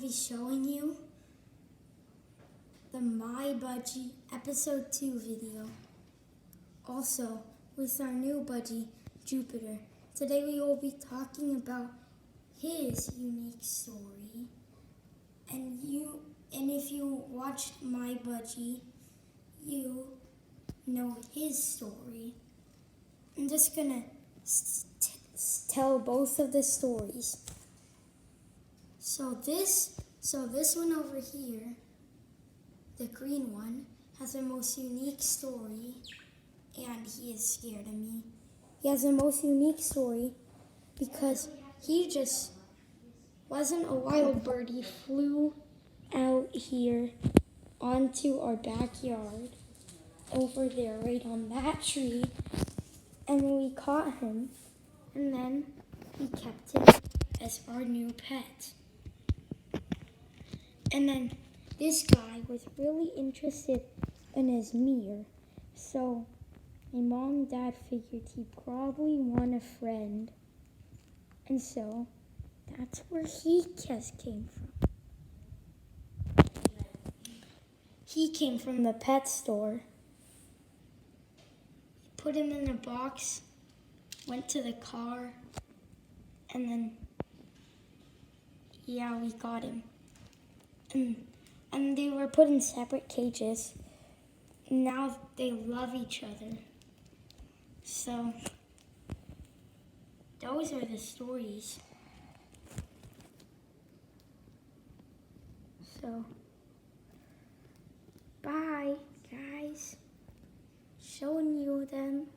be showing you the My Budgie Episode 2 video. Also, with our new budgie, Jupiter. Today we will be talking about his unique story. And if you watched My Budgie, you know his story. I'm just gonna tell both of the stories. So this one over here, the green one, has the most unique story, and he is scared of me. He has the most unique story because he just wasn't a wild bird. He flew out here onto our backyard over there, right on that tree, and we caught him, and then we kept him as our new pet. And then this guy was really interested in his mirror, so my mom and dad figured he probably want a friend, and so that's where he just came from. He came from the pet store. Put him in a box, went to the car, and then, yeah, we got him. And they were put in separate cages. Now they love each other. So, those are the stories. So, bye, guys. Showing you them.